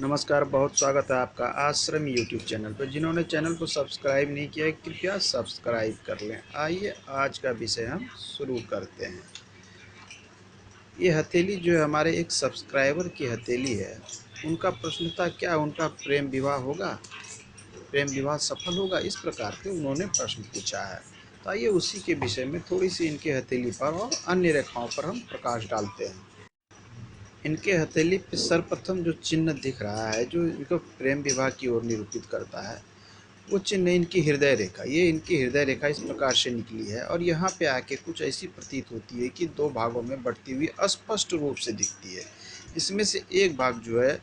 नमस्कार, बहुत स्वागत है आपका आश्रम यूट्यूब चैनल पर। जिन्होंने चैनल को सब्सक्राइब नहीं किया है कृपया सब्सक्राइब कर लें। आइए आज का विषय हम शुरू करते हैं। ये हथेली जो है हमारे एक सब्सक्राइबर की हथेली है। उनका प्रश्न था क्या उनका प्रेम विवाह होगा, प्रेम विवाह सफल होगा, इस प्रकार के उन्होंने प्रश्न पूछा है। तो आइए उसी के विषय में थोड़ी सी इनके हथेली पर और अन्य रेखाओं पर हम प्रकाश डालते हैं। इनके हथेली पे सर्वप्रथम जो चिन्ह दिख रहा है, जो इनको प्रेम विवाह की ओर निरूपित करता है, वो चिन्ह इनकी हृदय रेखा। ये इनकी हृदय रेखा इस प्रकार से निकली है और यहाँ पे आके कुछ ऐसी प्रतीत होती है कि दो भागों में बढ़ती हुई स्पष्ट रूप से दिखती है। इसमें से एक भाग जो है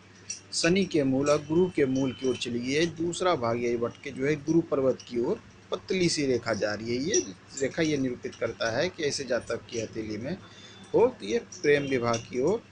शनि के मूल और गुरु के मूल की ओर चली गई है, दूसरा भाग यही बढ़ के जो है गुरु पर्वत की ओर पतली सी रेखा जा रही है। ये रेखा ये निरूपित करता है कि ऐसे जातक की हथेली में हो तो ये प्रेम विवाह की ओर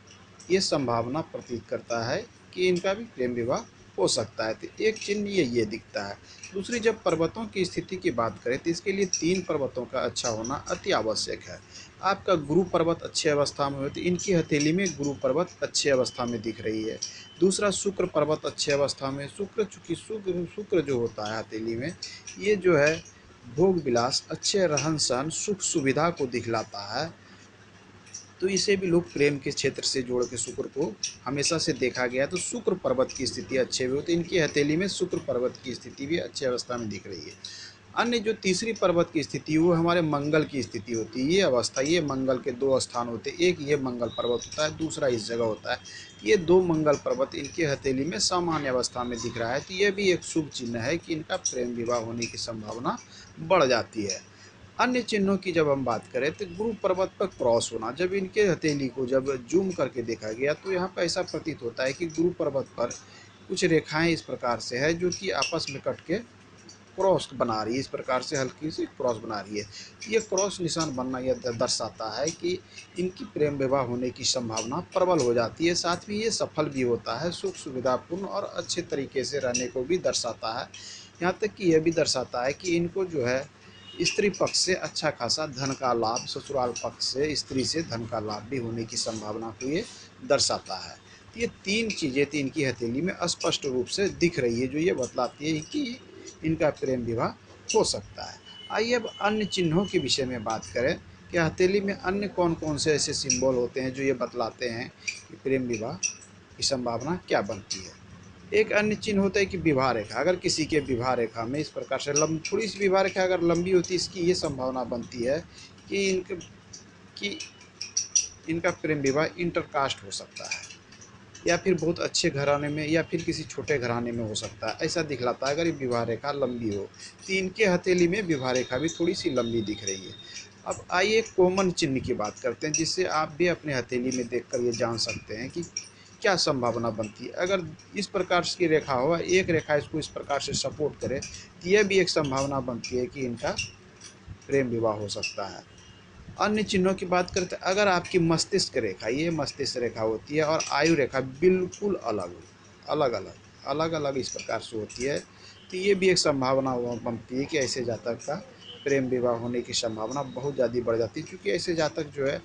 ये संभावना प्रतीत करता है कि इनका भी प्रेम विवाह हो सकता है। तो एक चिन्ह ये दिखता है। दूसरी, जब पर्वतों की स्थिति की बात करें तो इसके लिए 3 पर्वतों का अच्छा होना अति आवश्यक है। आपका गुरु पर्वत अच्छी अवस्था में हो तो इनकी हथेली में गुरु पर्वत अच्छी अवस्था में दिख रही है। दूसरा, शुक्र पर्वत अच्छी अवस्था में। शुक्र चूँकि शुक्र जो होता है हथेली में, ये जो है भोग विलास, अच्छे रहन सहन, सुख सुविधा को दिखलाता है। तो इसे भी लोग प्रेम के क्षेत्र से जोड़ के शुक्र को हमेशा से देखा गया। तो शुक्र पर्वत की स्थिति अच्छे हुई, तो इनकी हथेली में शुक्र पर्वत की स्थिति भी अच्छी अवस्था में दिख रही है। अन्य जो तीसरी पर्वत की स्थिति वो हमारे मंगल की स्थिति होती है। ये अवस्था, ये मंगल के 2 स्थान होते हैं, एक ये मंगल पर्वत होता है, दूसरा इस जगह होता है। ये 2 मंगल पर्वत इनकी हथेली में सामान्य अवस्था में दिख रहा है। तो ये भी एक शुभ चिन्ह है कि इनका प्रेम विवाह होने की संभावना बढ़ जाती है। अन्य चिन्हों की जब हम बात करें तो गुरु पर्वत पर क्रॉस होना, जब इनके हथेली को जब जूम करके देखा गया तो यहाँ पर ऐसा प्रतीत होता है कि गुरु पर्वत पर कुछ रेखाएं इस प्रकार से है जो कि आपस में कट के क्रॉस बना रही है। इस प्रकार से हल्की सी क्रॉस बना रही है। ये क्रॉस निशान बनना यह दर्शाता है कि इनकी प्रेम विवाह होने की संभावना प्रबल हो जाती है। साथ में ये सफल भी होता है, सुख सुविधापूर्ण और अच्छे तरीके से रहने को भी दर्शाता है। यहाँ तक कि यह भी दर्शाता है कि इनको जो है स्त्री पक्ष से अच्छा खासा धन का लाभ, ससुराल पक्ष से स्त्री से धन का लाभ भी होने की संभावना को ये दर्शाता है। तो ये 3 चीज़ें थी इनकी हथेली में स्पष्ट रूप से दिख रही है, जो ये बतलाती है कि इनका प्रेम विवाह हो सकता है। आइए अब अन्य चिन्हों के विषय में बात करें कि हथेली में अन्य कौन कौन से ऐसे सिंबल होते हैं जो ये बतलाते हैं कि प्रेम विवाह की संभावना क्या बनती है। एक अन्य चिन्ह होता है कि विवाह रेखा। अगर किसी के विवाह रेखा में इस प्रकार से थोड़ी सी विवाह रेखा अगर लंबी होती है, इसकी ये संभावना बनती है कि कि इनका प्रेम विवाह इंटरकास्ट हो सकता है, या फिर बहुत अच्छे घराने में या फिर किसी छोटे घराने में हो सकता है। ऐसा दिखलाता है अगर ये विवाह रेखा लंबी हो। तो इनके हथेली में विवाह रेखा भी थोड़ी सी लंबी दिख रही है। अब आइए कॉमन चिन्ह की बात करते हैं, जिससे आप भी अपने हथेली में देखकर ये जान सकते हैं कि क्या संभावना बनती है। अगर इस प्रकार की रेखा हो, एक रेखा इसको इस प्रकार से सपोर्ट करे, तो यह भी एक संभावना बनती है कि इनका प्रेम विवाह हो सकता है। अन्य चिन्हों की बात करते हैं, अगर आपकी मस्तिष्क रेखा, ये मस्तिष्क रेखा होती है, और आयु रेखा बिल्कुल अलग अलग अलग अलग अलग इस प्रकार से होती है, तो ये भी एक संभावना बनती है कि ऐसे जातक का प्रेम विवाह होने की संभावना बहुत ज़्यादा बढ़ जाती है। क्योंकि ऐसे जातक जो है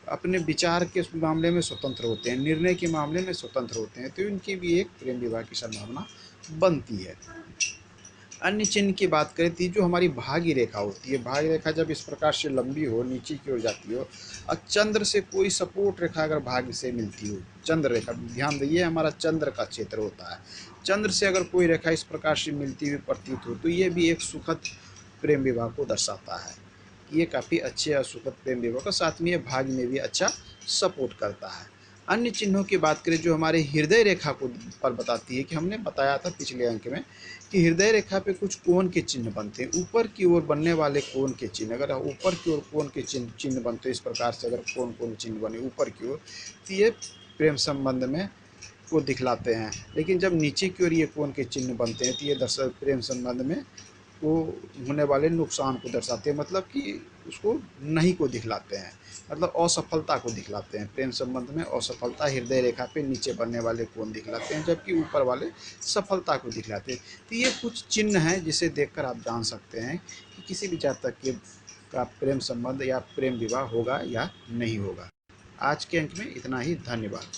अपने विचार के मामले में स्वतंत्र होते हैं, निर्णय के मामले में स्वतंत्र होते हैं, तो इनकी भी एक प्रेम विवाह की संभावना बनती है। अन्य चिन्ह की बात करें तो जो हमारी भाग्य रेखा होती है, भाग्य रेखा जब इस प्रकार से लंबी हो, नीचे की ओर जाती हो, और चंद्र से कोई सपोर्ट रेखा अगर भाग्य से मिलती हो, चंद्र रेखा, ध्यान दीजिए हमारा चंद्र का क्षेत्र होता है, चंद्र से अगर कोई रेखा इस प्रकार से मिलती हुई प्रतीत हो तो ये भी एक सुखद प्रेम विवाह को दर्शाता है। ये काफ़ी अच्छे और सुखद प्रेम विवाह का, साथ में ये भाग्य में भी अच्छा सपोर्ट करता है। अन्य चिन्हों की बात करें जो हमारे हृदय रेखा को पर बताती है, कि हमने बताया था पिछले अंक में कि हृदय रेखा पे कुछ कोण के चिन्ह बनते हैं, ऊपर की ओर बनने वाले कोण के चिन्ह। अगर ऊपर की ओर कोण के चिन्ह बनते हैं इस प्रकार से, अगर कोण चिन्ह बने ऊपर की ओर, तो ये प्रेम संबंध में को दिखलाते हैं। लेकिन जब नीचे की ओर ये कोण के चिन्ह बनते हैं तो ये दरअसल प्रेम संबंध में को होने वाले नुकसान को दर्शाते हैं, मतलब कि उसको नहीं को दिखलाते हैं, मतलब असफलता को दिखलाते हैं। प्रेम संबंध में असफलता हृदय रेखा पे नीचे बनने वाले कोण दिखलाते हैं, जबकि ऊपर वाले सफलता को दिखलाते हैं। तो ये कुछ चिन्ह हैं जिसे देखकर आप जान सकते हैं कि किसी भी जातक के का प्रेम संबंध या प्रेम विवाह होगा या नहीं होगा। आज के अंक में इतना ही। धन्यवाद।